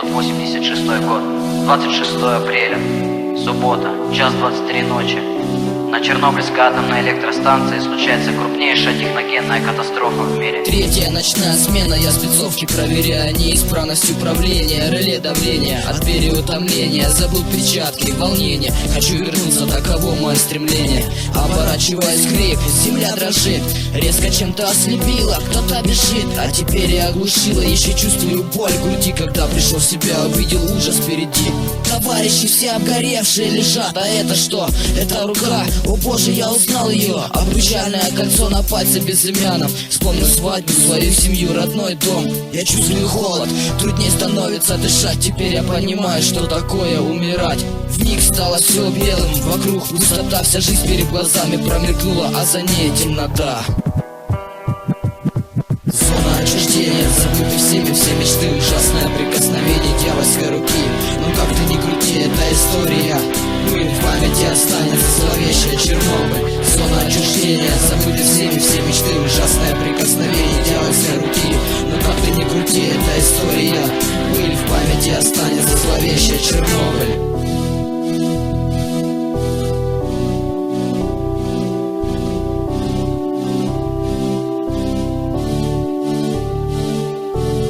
1986 год, 26 апреля, суббота, час 23 ночи. На Чернобыльской атомной электростанции случается крупнейшая техногенная катастрофа в мире. Третья ночная смена, я спецовки проверяю неисправность управления, реле давления, от переутомления, забыл перчатки, волнение, хочу вернуться, таково мое стремление. Оборачиваясь крик, земля дрожит, резко чем-то ослепила, кто-то бежит, а теперь я оглушила, еще чувствую боль в груди, когда пришел в себя, увидел ужас впереди. Товарищи все обгоревшие лежат, а это что? Это рука. О боже, я узнал ее, обручальное кольцо на пальце безымянном. Вспомнил свадьбу, свою семью, родной дом. Я чувствую холод, труднее становится дышать. Теперь я понимаю, что такое умирать. Вмиг стало все белым, вокруг пустота, вся жизнь перед глазами промелькнула, а за ней темнота. Зона отчуждения, забыты всеми все мечты, ужасное прикосновение дьявольской руки. Но как ты ни крути, это история, пыль в памяти останется, зловещая Чернобыль. Зона отчуждения, забыты всеми все мечты, ужасное прикосновение дьявольской руки. Но как ты ни крути, это история, пыль в памяти останется, зловещая Чернобыль.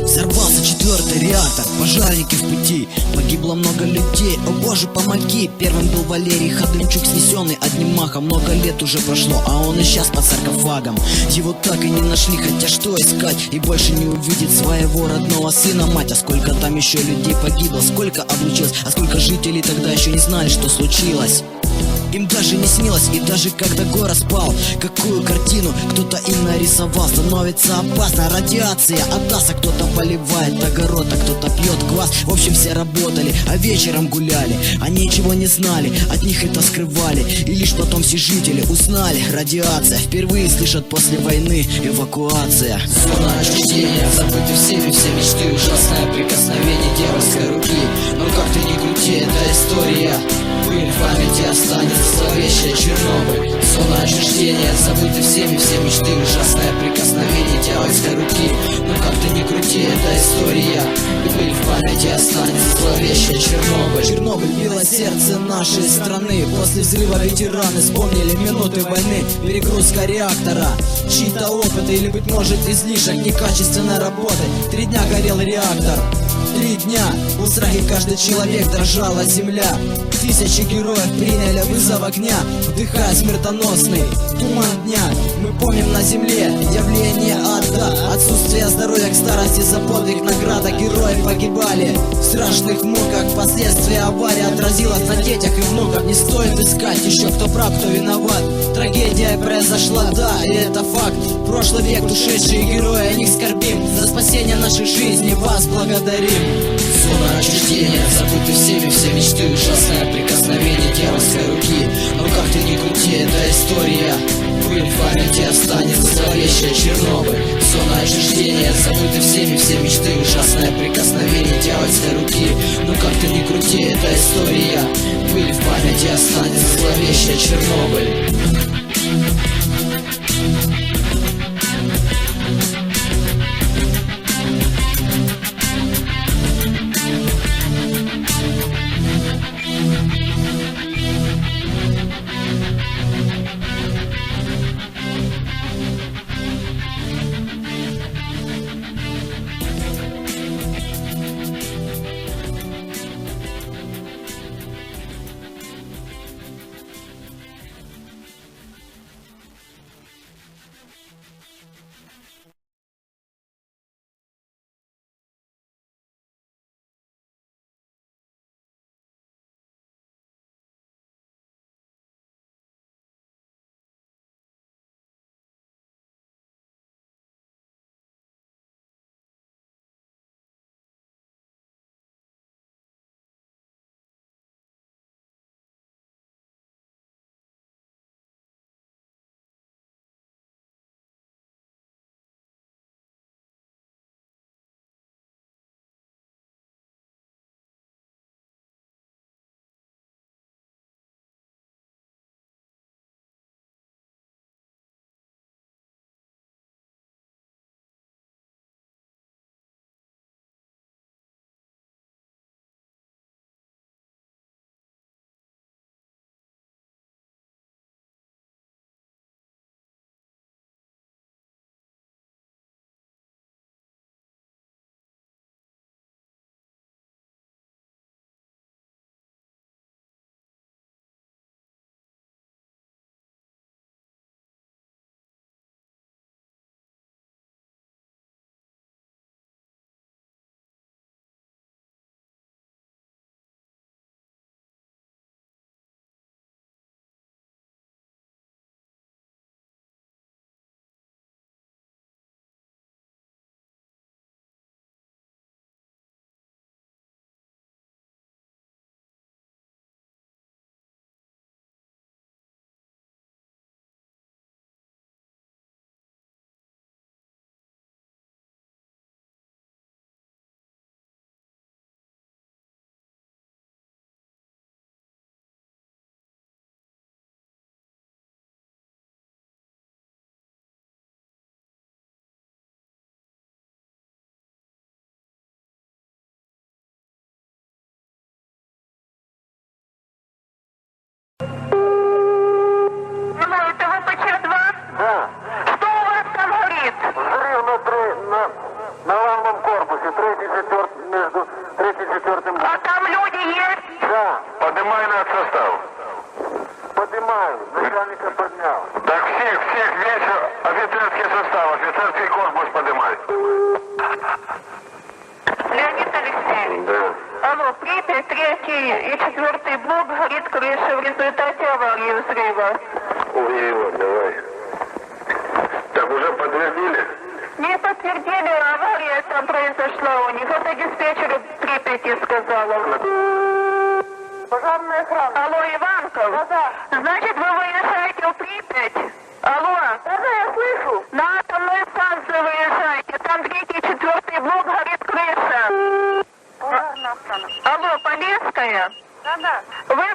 Взорвался 4-й реактор, пожарники в пути, погибло много людей, о боже помоги. Первым был Валерий Ходымчук, снесенный одним махом. Много лет уже прошло, а он исчез под саркофагом. Его так и не нашли, хотя что искать, и больше не увидит своего родного сына мать. А сколько там еще людей погибло, сколько облучилось, а сколько жителей тогда еще не знали, что случилось. Им даже не снилось, и даже когда город спал, какую картину кто-то им нарисовал. Становится опасно, радиация от аса, кто-то поливает огород, а кто-то пьет квас. В общем, все работали, а вечером гуляли, а ничего не знали, от них это скрывали. И лишь потом все жители узнали, радиация впервые слышат после войны, эвакуация. Зона отчуждения, забыты всеми все мечты, ужасное прикосновение дьявольской руки. Но как ты ни крути, это история, пыль в памяти останется, зловещая Чернобыль. Зона отчуждения, забыты всеми все мечты, ужасное прикосновение дьявольской руки. Но как ты ни крути, это история, пыль в памяти останется, зловещая Чернобыль. Чернобыль било сердце нашей страны. После взрыва ветераны вспомнили минуты войны. Перегрузка реактора, чьи-то опыты или, быть может, излишек некачественной работы. 3 дня горел реактор, 3 дня в страхе каждый человек, дрожала земля. Тысячи героев приняли вызов огня, вдыхая смертоносный туман дня. Мы помним на земле явление ада, отсутствие здоровья к старости, за подвиг награда. Герои погибали в страшных муках, последствия аварии отразилось на детях и внуках. Не стоит искать еще, кто прав, кто виноват. Трагедия произошла, да, и это факт. Прошлый век, ушедшие герои, о них скорбим. За спасение нашей жизни вас благодарим. Зона отчуждения, забыты всеми все мечты, ужасное прикосновение дьявольской руки. Но как ты ни крути, это история, пыль в памяти останется, зловещая Чернобыль. Зона отчуждения, забыты всеми все мечты, ужасное прикосновение дьявольской руки. Но как ты ни крути, это история, пыль в памяти останется, зловещая Чернобыль. на главном корпусе, третий, четвертый, между третьим и четвертым. А там люди есть? Да, Поднимай над состав. поднимаю, начальника поднял. Так всех, весь офицерский состав, офицерский корпус поднимай. Леонид Алексеевич. Да. Алло, Припять, 3 и 4 блок горит крыша в результате аварии взрыва. Ой, его, давай. Так, уже подтвердили? Не подтвердили, авария там произошла у них. Это диспетчер Припяти сказала. Пожарная охрана. Алло, Иванков? Да-да. Значит, вы выезжаете в Припять? Алло? Да-да, я слышу. На атомную станцию выезжайте. Там 3-й, 4 блок горит крыша. Пожарная охрана. Алло, Полесская? Да-да. Вы